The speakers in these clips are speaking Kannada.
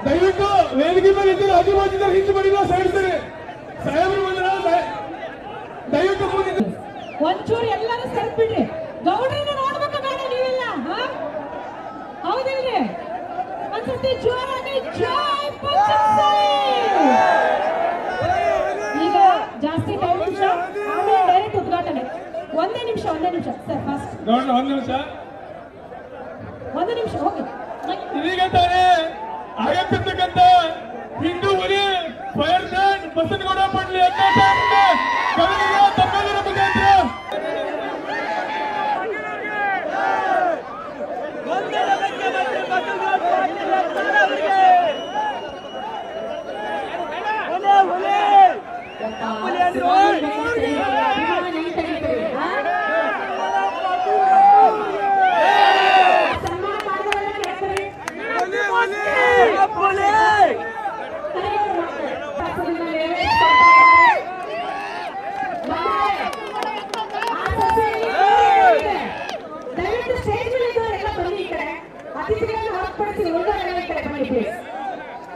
ದಯವಿಟ್ಟು ವೇದಿಕೆ ಮೇಲೆ ಇದ್ದರೆ ಆಜುಬಾಜಿನ ಹಿಂದೆ ಬಡಿಲ್ಲ ಸೈಡ್ತಾರೆ ಸಾಹೇಬರು ಬಂದ್ರ ದಯವಿಟ್ಟು ಒಂಚೂರು ಎಲ್ಲರೂ ಸರ್ಬಿಡ್ರಿ. ಗೌಡ್ರನ್ನ ನೋಡ್ಬೇಕು ಬೇಡ ನೀವೆಲ್ಲ, ಹೌದಿಲ್ರಿ? ಒಂದ್ಸತಿ ಜೋರಾಗಿ ಜೈ ಪಂಚಾಯತ್. ಈಗ ಜಾಸ್ತಿ ಟೈಮ್ ಇಲ್ಲ, ಆಮೇಲೆ ಡೈರೆಕ್ಟ್ ಉದ್ಘಾಟನೆ. ಒಂದೇ ನಿಮಿಷ ಸರ್, ಫಾಸ್ಟ್ ಒಂದು ನಿಮಿಷ ಹೋಗಿ. ಇದೀಗ ತಾನೇ ಆಗತ್ತಿರ್ತಕ್ಕಂಥ ಹಿಂದೂ ಹುಲಿ ಫೈರ್ ಬ್ರ್ಯಾಂಡ್ ಬಸನಗೌಡ ಪಡ್ಲಿ ತಮ್ಮೆಲ್ಲರ ಮುಖಾಂತರ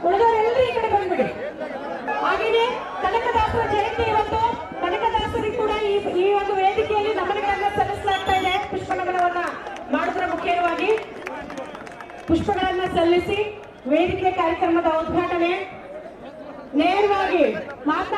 ಉಳಿದವರೆಲ್ಲರೂ ಈ ಕಡೆ ಬಂದ್ಬಿಡಿ. ಹಾಗೇನೆ ಕನಕದಾಸರ ಜಯಂತಿ ಇವತ್ತು. ಕನಕದಾಸರಿಗೆ ಕೂಡ ಈ ಒಂದು ವೇದಿಕೆಯಲ್ಲಿ ನಮನಗಳನ್ನ ಸಲ್ಲಿಸಲಾಗ್ತಾ ಇದೆ. ಪುಷ್ಪನಮನವನ್ನ ಮಾಡಿದ್ರ ಮುಖ್ಯವಾಗಿ ಪುಷ್ಪಗಳನ್ನ ಸಲ್ಲಿಸಿ ವೇದಿಕೆ ಕಾರ್ಯಕ್ರಮದ ಉದ್ಘಾಟನೆ ನೇರವಾಗಿ ಮಾತನಾಡಿ